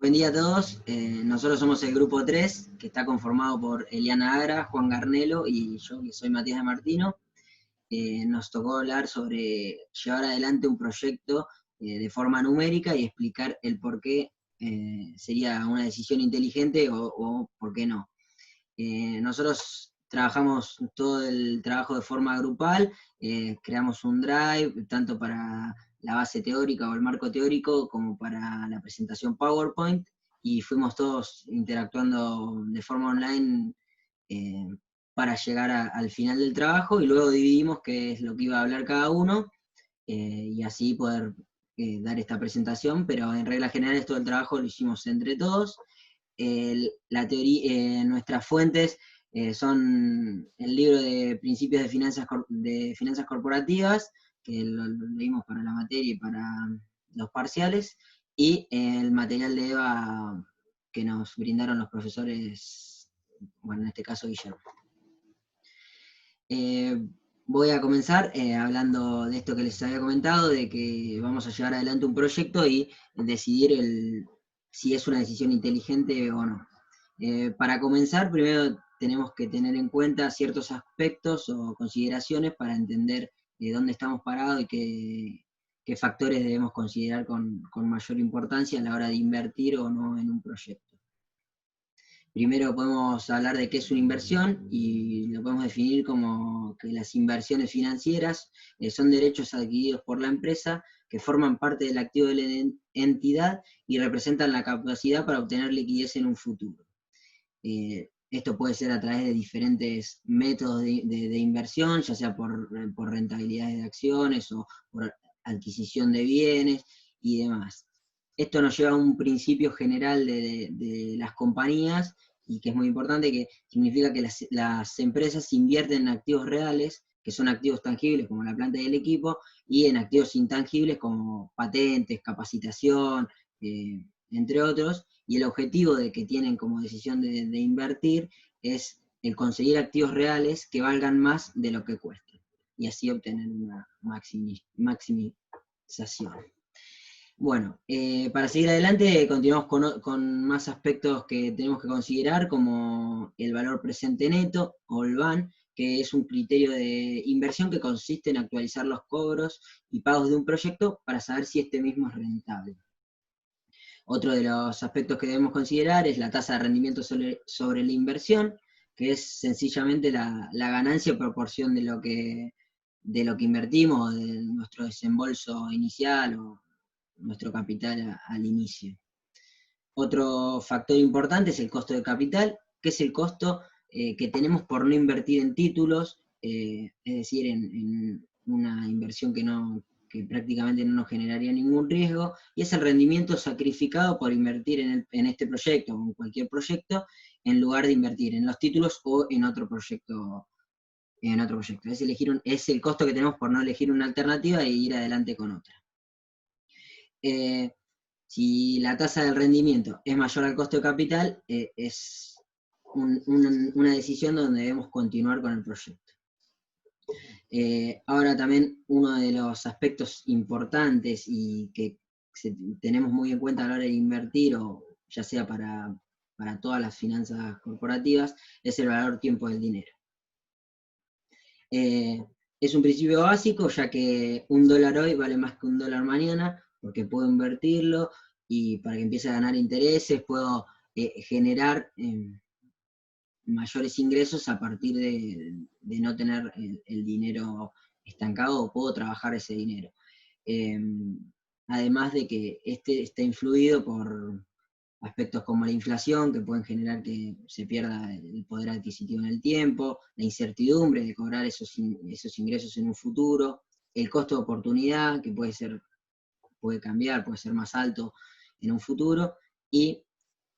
Buen día a todos. Nosotros somos el grupo 3, que está conformado por Eliana Agra, Juan Garnelo y yo, que soy Matías de Martino. Nos tocó hablar sobre llevar adelante un proyecto de forma numérica y explicar el por qué sería una decisión inteligente o por qué no. Nosotros trabajamos todo el trabajo de forma grupal, creamos un drive, tanto para la base teórica o el marco teórico, como para la presentación PowerPoint, y fuimos todos interactuando de forma online eh, para llegar al final del trabajo, y luego dividimos qué es lo que iba a hablar cada uno, y así poder dar esta presentación, pero en reglas generales todo el trabajo lo hicimos entre todos. La teoría, nuestras fuentes son el libro de Principios de Finanzas Corporativas, que lo leímos para la materia y para los parciales, y el material de EVA que nos brindaron los profesores, bueno, en este caso Guillermo. Voy a comenzar hablando de esto que les había comentado, de que vamos a llevar adelante un proyecto y decidir si es una decisión inteligente o no. Para comenzar, primero tenemos que tener en cuenta ciertos aspectos o consideraciones para entender dónde estamos parados y qué factores debemos considerar con mayor importancia a la hora de invertir o no en un proyecto. Primero podemos hablar de qué es una inversión, y lo podemos definir como que las inversiones financieras son derechos adquiridos por la empresa que forman parte del activo de la entidad y representan la capacidad para obtener liquidez en un futuro. Esto puede ser a través de diferentes métodos de inversión, ya sea por rentabilidades de acciones o por adquisición de bienes y demás. Esto nos lleva a un principio general de las compañías, y que es muy importante, que significa que las empresas invierten en activos reales, que son activos tangibles como la planta y el equipo, y en activos intangibles como patentes, capacitación, entre otros, y el objetivo de que tienen como decisión de invertir es el conseguir activos reales que valgan más de lo que cuestan, y así obtener una maximización. Bueno, para seguir adelante continuamos con más aspectos que tenemos que considerar, como el valor presente neto, o el VAN, que es un criterio de inversión que consiste en actualizar los cobros y pagos de un proyecto para saber si este mismo es rentable. Otro de los aspectos que debemos considerar es la tasa de rendimiento sobre la inversión, que es sencillamente la ganancia en proporción de lo que invertimos, de nuestro desembolso inicial o nuestro capital al inicio. Otro factor importante es el costo de capital, que es el costo que tenemos por no invertir en títulos, es decir, en una inversión que prácticamente no nos generaría ningún riesgo, y es el rendimiento sacrificado por invertir en este proyecto o en cualquier proyecto, en lugar de invertir en los títulos o en otro proyecto. Es el costo que tenemos por no elegir una alternativa e ir adelante con otra. Si la tasa del rendimiento es mayor al costo de capital, es una decisión donde debemos continuar con el proyecto. Ahora también uno de los aspectos importantes y que tenemos muy en cuenta a la hora de invertir, o ya sea para todas las finanzas corporativas, es el valor tiempo del dinero. Es un principio básico, ya que $1 hoy vale más que $1 mañana, porque puedo invertirlo y para que empiece a ganar intereses puedo generar mayores ingresos a partir de no tener el dinero estancado, o puedo trabajar ese dinero. Además de que está influido por aspectos como la inflación, que pueden generar que se pierda el poder adquisitivo en el tiempo, la incertidumbre de cobrar esos ingresos en un futuro, el costo de oportunidad, que puede cambiar, puede ser más alto en un futuro, y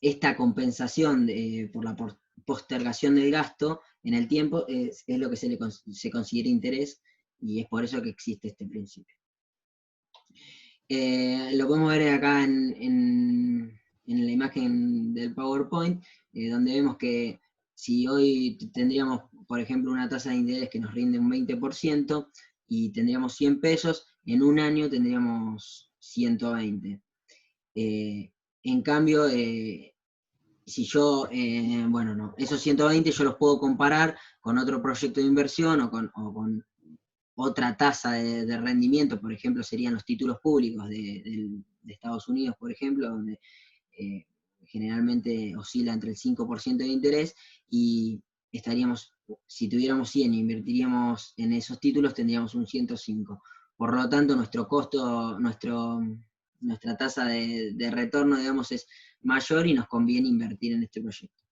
esta compensación por la postergación del gasto en el tiempo es lo que se considera interés, y es por eso que existe este principio. Lo podemos ver acá en la imagen del PowerPoint, donde vemos que si hoy tendríamos, por ejemplo, una tasa de interés que nos rinde un 20%, y tendríamos 100 pesos, en un año tendríamos 120. En cambio, si yo, bueno, no, esos 120 yo los puedo comparar con otro proyecto de inversión o con otra tasa de rendimiento, por ejemplo, serían los títulos públicos de Estados Unidos, por ejemplo, donde generalmente oscila entre el 5% de interés, y estaríamos, si tuviéramos 100 e invertiríamos en esos títulos, tendríamos un 105. Por lo tanto, nuestro costo, nuestra tasa de retorno, digamos, es mayor y nos conviene invertir en este proyecto.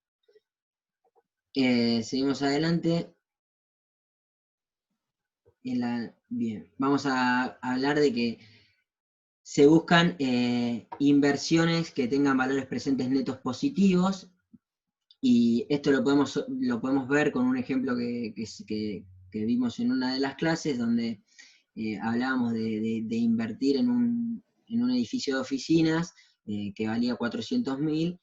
Seguimos adelante. Bien, vamos a hablar de que se buscan inversiones que tengan valores presentes netos positivos, y esto lo podemos ver con un ejemplo que vimos en una de las clases, donde hablábamos de invertir en un edificio de oficinas que valía 400.000,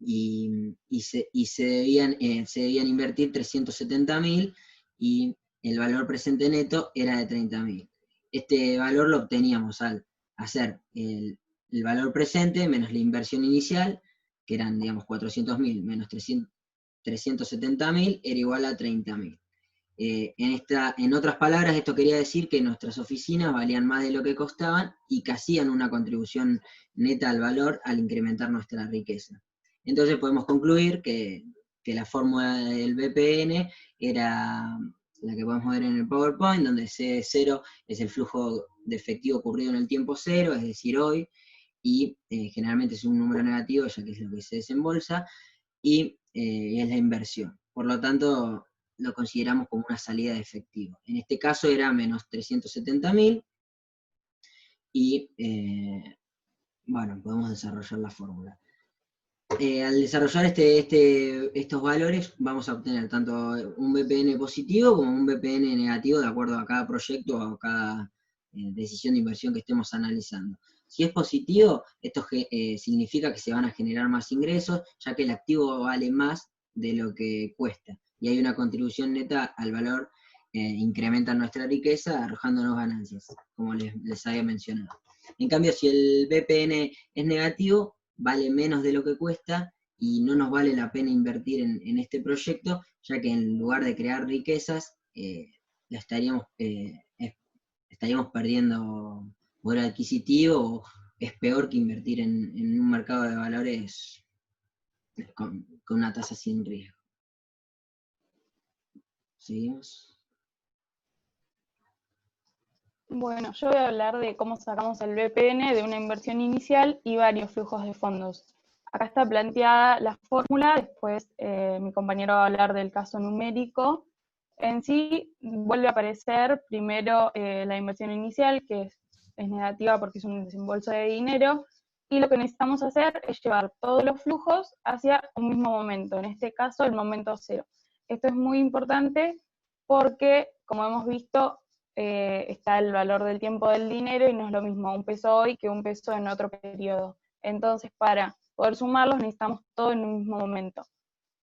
y se debían invertir 370.000, y el valor presente neto era de 30.000. Este valor lo obteníamos al hacer el valor presente menos la inversión inicial, que eran, digamos, 400.000 menos 370.000, era igual a 30.000. En otras palabras, esto quería decir que nuestras oficinas valían más de lo que costaban y que hacían una contribución neta al valor al incrementar nuestra riqueza. Entonces podemos concluir que la fórmula del BPN era la que podemos ver en el PowerPoint, donde C0 es el flujo de efectivo ocurrido en el tiempo cero, es decir, hoy, y generalmente es un número negativo, ya que es lo que se desembolsa, y es la inversión. Por lo tanto, lo consideramos como una salida de efectivo. En este caso era menos 370.000, y bueno, podemos desarrollar la fórmula. Al desarrollar estos valores, vamos a obtener tanto un BPN positivo como un BPN negativo, de acuerdo a cada proyecto o a cada decisión de inversión que estemos analizando. Si es positivo, esto significa que se van a generar más ingresos, ya que el activo vale más de lo que cuesta, y hay una contribución neta al valor, incrementa nuestra riqueza, arrojándonos ganancias, como les había mencionado. En cambio, si el BPN es negativo, vale menos de lo que cuesta, y no nos vale la pena invertir en este proyecto, ya que en lugar de crear riquezas, estaríamos perdiendo poder adquisitivo, o es peor que invertir en un mercado de valores con una tasa sin riesgo. ¿Seguimos? Bueno, yo voy a hablar de cómo sacamos el BPN de una inversión inicial y varios flujos de fondos. Acá está planteada la fórmula, después mi compañero va a hablar del caso numérico. En sí, vuelve a aparecer primero la inversión inicial, que es negativa porque es un desembolso de dinero, y lo que necesitamos hacer es llevar todos los flujos hacia un mismo momento, en este caso el momento cero. Esto es muy importante porque, como hemos visto, está el valor del tiempo del dinero, y no es lo mismo un peso hoy que un peso en otro periodo. Entonces, para poder sumarlos necesitamos todo en un mismo momento.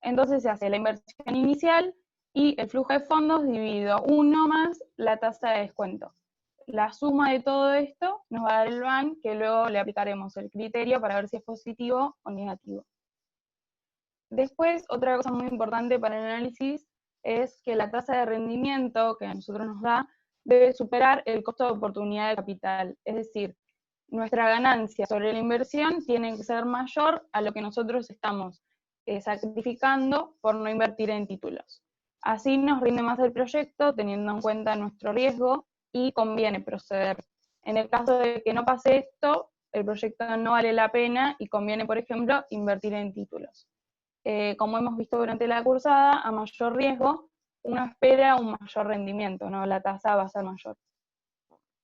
Entonces se hace la inversión inicial y el flujo de fondos dividido 1 más la tasa de descuento. La suma de todo esto nos va a dar el BAN, que luego le aplicaremos el criterio para ver si es positivo o negativo. Después, otra cosa muy importante para el análisis es que la tasa de rendimiento que a nosotros nos da debe superar el costo de oportunidad de capital. Es decir, nuestra ganancia sobre la inversión tiene que ser mayor a lo que nosotros estamos sacrificando por no invertir en títulos. Así nos rinde más el proyecto, teniendo en cuenta nuestro riesgo, y conviene proceder. En el caso de que no pase esto, el proyecto no vale la pena y conviene, por ejemplo, invertir en títulos. Como hemos visto durante la cursada, a mayor riesgo, uno espera un mayor rendimiento, ¿no? La tasa va a ser mayor.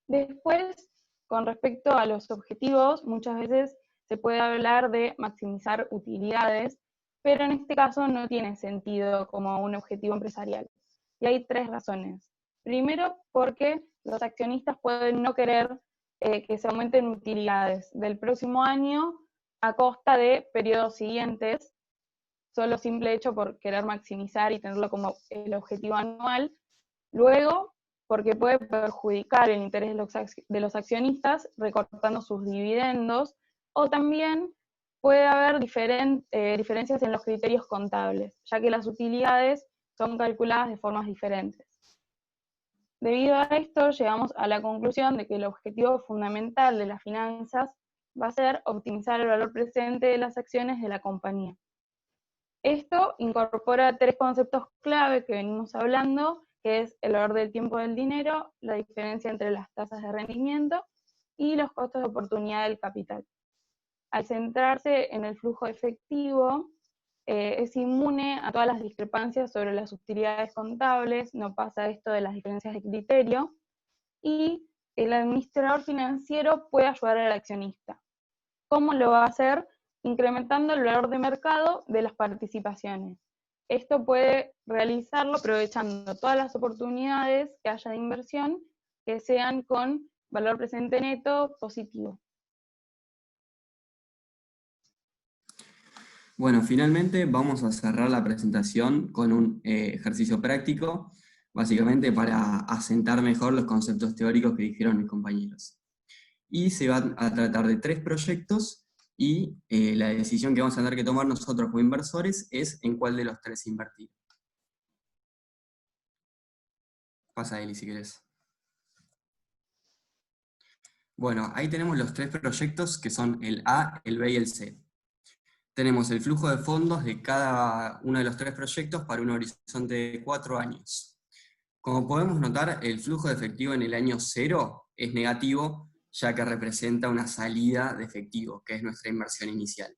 Después, con respecto a los objetivos, muchas veces se puede hablar de maximizar utilidades, pero en este caso no tiene sentido como un objetivo empresarial. Y hay 3 razones. Primero, porque los accionistas pueden no querer que se aumenten utilidades del próximo año a costa de periodos siguientes, solo simple hecho por querer maximizar y tenerlo como el objetivo anual. Luego, porque puede perjudicar el interés de los accionistas recortando sus dividendos, o también puede haber diferencias en los criterios contables, ya que las utilidades son calculadas de formas diferentes. Debido a esto, llegamos a la conclusión de que el objetivo fundamental de las finanzas va a ser optimizar el valor presente de las acciones de la compañía. Esto incorpora 3 conceptos clave que venimos hablando, que es el valor del tiempo del dinero, la diferencia entre las tasas de rendimiento y los costos de oportunidad del capital. Al centrarse en el flujo efectivo, es inmune a todas las discrepancias sobre las utilidades contables, no pasa esto de las diferencias de criterio, y el administrador financiero puede ayudar al accionista. ¿Cómo lo va a hacer? Incrementando el valor de mercado de las participaciones. Esto puede realizarlo aprovechando todas las oportunidades que haya de inversión que sean con valor presente neto positivo. Bueno, finalmente vamos a cerrar la presentación con un ejercicio práctico, básicamente para asentar mejor los conceptos teóricos que dijeron mis compañeros. Y se va a tratar de 3 proyectos, y la decisión que vamos a tener que tomar nosotros como inversores es en cuál de los 3 invertir. Pasa, Eli, si querés. Bueno, ahí tenemos los 3 proyectos que son el A, el B y el C. Tenemos el flujo de fondos de cada uno de los 3 proyectos para un horizonte de 4 años. Como podemos notar, el flujo de efectivo en el año 0 es negativo, ya que representa una salida de efectivo, que es nuestra inversión inicial.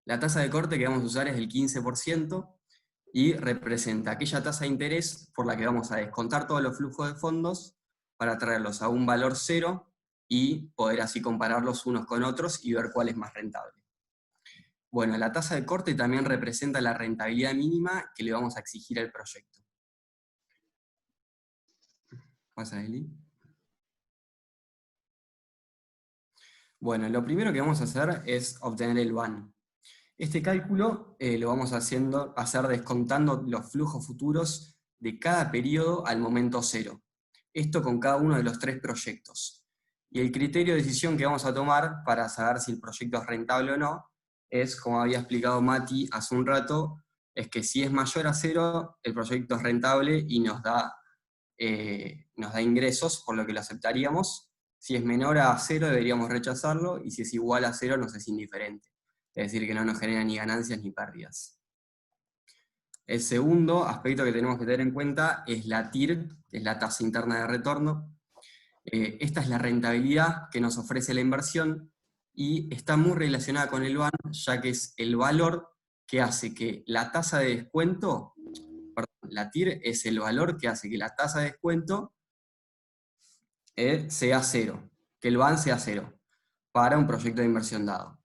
La tasa de corte que vamos a usar es el 15%, y representa aquella tasa de interés por la que vamos a descontar todos los flujos de fondos para traerlos a un valor 0 y poder así compararlos unos con otros y ver cuál es más rentable. Bueno, la tasa de corte también representa la rentabilidad mínima que le vamos a exigir al proyecto. ¿Pasa, Eli? Bueno, lo primero que vamos a hacer es obtener el VAN. Este cálculo lo vamos a hacer descontando los flujos futuros de cada periodo al momento 0. Esto con cada uno de los 3 proyectos. Y el criterio de decisión que vamos a tomar para saber si el proyecto es rentable o no es, como había explicado Mati hace un rato, es que si es mayor a 0, el proyecto es rentable y nos da ingresos, por lo que lo aceptaríamos. Si es menor a 0, deberíamos rechazarlo, y si es igual a 0, nos es indiferente. Es decir, que no nos genera ni ganancias ni pérdidas. El segundo aspecto que tenemos que tener en cuenta es la TIR, que es la tasa interna de retorno. Esta es la rentabilidad que nos ofrece la inversión, y está muy relacionada con el VAN, ya que es el valor que hace que la tasa de descuento, la TIR es el valor que hace que la tasa de descuento sea 0, que el VAN sea 0, para un proyecto de inversión dado.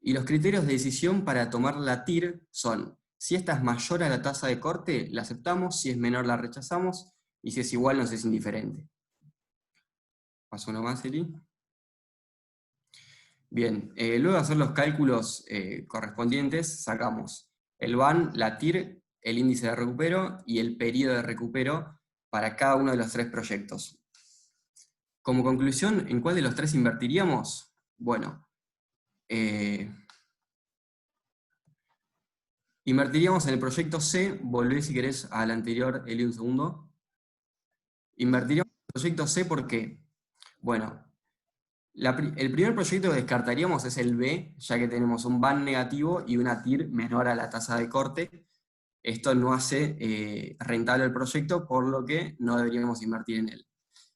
Y los criterios de decisión para tomar la TIR son: si esta es mayor a la tasa de corte, la aceptamos; si es menor, la rechazamos; y si es igual, nos es indiferente. ¿Paso uno más, Eli? Bien, luego de hacer los cálculos correspondientes, sacamos el VAN, la TIR, el índice de recupero y el periodo de recupero para cada uno de los 3 proyectos. Como conclusión, ¿en cuál de los 3 invertiríamos? Bueno, invertiríamos en el proyecto C. Volvé, si querés, al anterior, Eli, un segundo. Invertiríamos en el proyecto C porque, bueno, el primer proyecto que descartaríamos es el B, ya que tenemos un VAN negativo y una TIR menor a la tasa de corte. Esto no hace rentable el proyecto, por lo que no deberíamos invertir en él.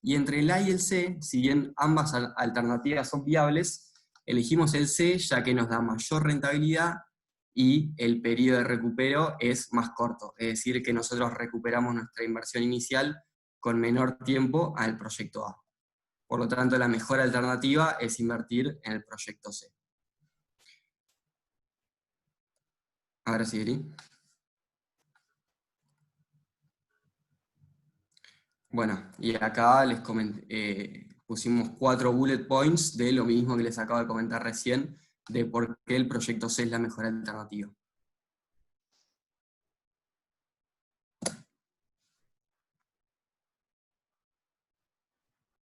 Y entre el A y el C, si bien ambas alternativas son viables, elegimos el C ya que nos da mayor rentabilidad y el periodo de recupero es más corto, es decir, que nosotros recuperamos nuestra inversión inicial con menor tiempo al proyecto A. Por lo tanto, la mejor alternativa es invertir en el proyecto C. Ahora sí, Eri. Bueno, y acá les pusimos 4 bullet points de lo mismo que les acabo de comentar recién, de por qué el proyecto C es la mejor alternativa.